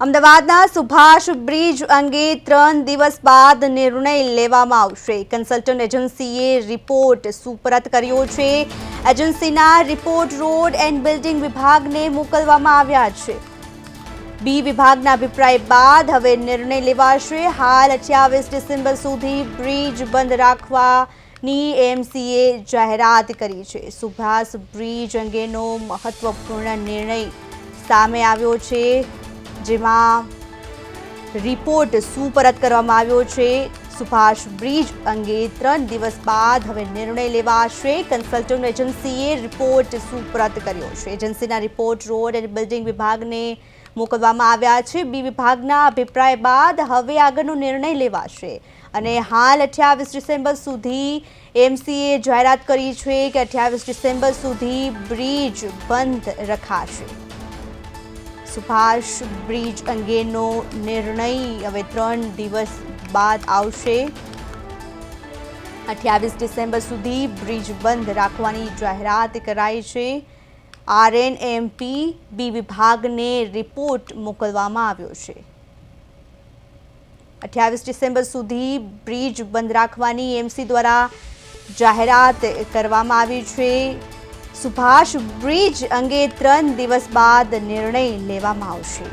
અમદાવાદના સુભાષ બ્રિજ અંગે 3 દિવસ બાદ નિર્ણય લેવામાં આવશે। કન્સલ્ટન્ટ એજન્સીએ રિપોર્ટ સુપરત કર્યો છે। એજન્સીના રિપોર્ટ રોડ એન્ડ બિલ્ડિંગ વિભાગને મોકલવામાં આવ્યા છે। બી વિભાગના અભિપ્રાય બાદ હવે નિર્ણય લેવાશે। હાલ 28 ડિસેમ્બર સુધી બ્રિજ બંધ રાખવાની એએમસીએ જાહેરાત કરી છે। સુભાષ બ્રિજ અંગેનો મહત્વપૂર્ણ નિર્ણય સામે આવ્યો છે, જેમાં રિપોર્ટ સુપરત કરવામાં આવ્યો છે। સુભાષ બ્રિજ અંગે 3 દિવસ બાદ હવે નિર્ણય લેવાશે। કન્સલ્ટન્ટ એજન્સીએ રિપોર્ટ સુપરત કર્યો છે। એજન્સીના રિપોર્ટ રોડ એન્ડ બિલ્ડિંગ વિભાગને મોકલવામાં આવ્યા છે। બી વિભાગના અભિપ્રાય બાદ હવે આગળનો નિર્ણય લેવાશે અને હાલ 28 ડિસેમ્બર સુધી એએમસીએ જાહેરાત કરી છે કે 28 ડિસેમ્બર સુધી બ્રિજ બંધ રખાશે। સુભાષ બ્રિજ અંગેનો નિર્ણય હવે 3 દિવસ બાદ આવશે। 28 ડિસેમ્બર સુધી બ્રિજ બંધ રાખવાની જાહેરાત કરાઈ છે। આરએનએમપી બી વિભાગને રિપોર્ટ મોકલવામાં આવ્યો છે। 28 ડિસેમ્બર સુધી બ્રિજ બંધ રાખવાની એએમસી દ્વારા જાહેરાત કરવામાં આવી છે। સુભાષ બ્રિજ અંગે 3 દિવસ બાદ નિર્ણય લેવામાં આવશે।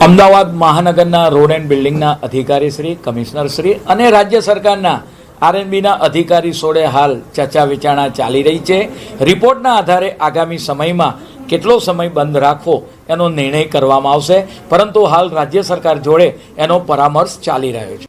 અમદાવાદ મહાનગરના રોડ એન્ડ બિલ્ડિંગના અધિકારી શ્રી, કમિશનર શ્રી અને રાજ્ય સરકારના આરએનબીના અધિકારી જોડે હાલ ચર્ચા વિચારણા ચાલી રહી છે। રિપોર્ટના આધારે આગામી સમયમાં કેટલો સમય બંધ રાખવો એનો નિર્ણય કરવામાં આવશે, પરંતુ હાલ રાજ્ય સરકાર જોડે એનો પરામર્શ ચાલી રહ્યો છે।